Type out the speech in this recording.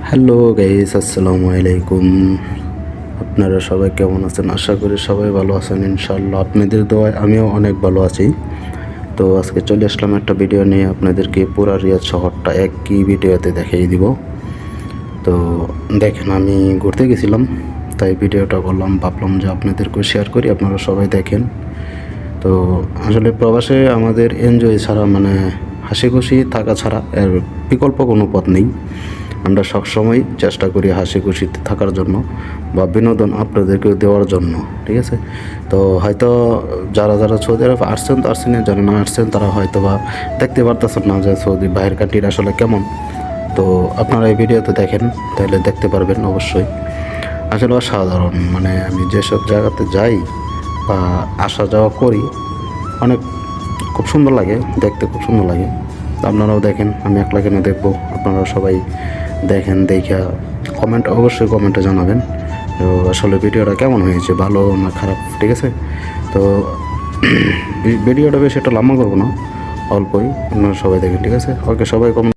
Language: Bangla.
হ্যালো গাইস, আসসালামু আলাইকুম। আপনারা সবাই কেমন আছেন? আশা করি সবাই ভালো আছেন ইনশাআল্লাহ। আপনাদের দোয়ায় আমিও অনেক ভালো আছি। তো আজকে চলে আসলাম একটা ভিডিও নিয়ে, আপনাদেরকে পুরা রিয়াদ শহরটা একই ভিডিওতে দেখিয়ে দিব। তো দেখেন, আমি ঘুরতে গেছিলাম, তাই ভিডিওটা করলাম, ভাবলাম যে আপনাদেরকেও শেয়ার করি, আপনারা সবাই দেখেন। তো আসলে প্রবাসে আমাদের এনজয় ছাড়া, মানে হাসি খুশি থাকা ছাড়া এর বিকল্প কোনো পথ নেই। আমরা সবসময় চেষ্টা করি হাসি খুশিতে থাকার জন্য বা বিনোদন আপনাদেরকে দেওয়ার জন্য, ঠিক আছে? তো হয়তো যারা যারা সৌদি আরব আসছেন তো আসছেন, যারা না আসছেন তারা হয়তো বা দেখতে পারতেছেন না যে সৌদি বাইরের কান্ট্রির আসলে কেমন। তো আপনারা এই ভিডিওতে দেখেন, তাহলে দেখতে পারবেন অবশ্যই। আসলে অসাধারণ, মানে আমি যেসব জায়গাতে যাই বা আসা যাওয়া করি, অনেক খুব সুন্দর লাগে দেখতে, খুব সুন্দর লাগে। আপনারাও দেখেন, আমি একলা কেন দেখবো, আপনারাও সবাই দেখেন, দেখা অবশ্যই কমেন্টে জানাবেন তো আসলে ভিডিওটা কেমন হয়েছে, ভালো না খারাপ, ঠিক আছে? তো ভিডিওটা বেশি একটা লম্বা করবো না, অল্পই, আপনারা সবাই দেখেন, ঠিক আছে? ওকে, সবাই কমেন্ট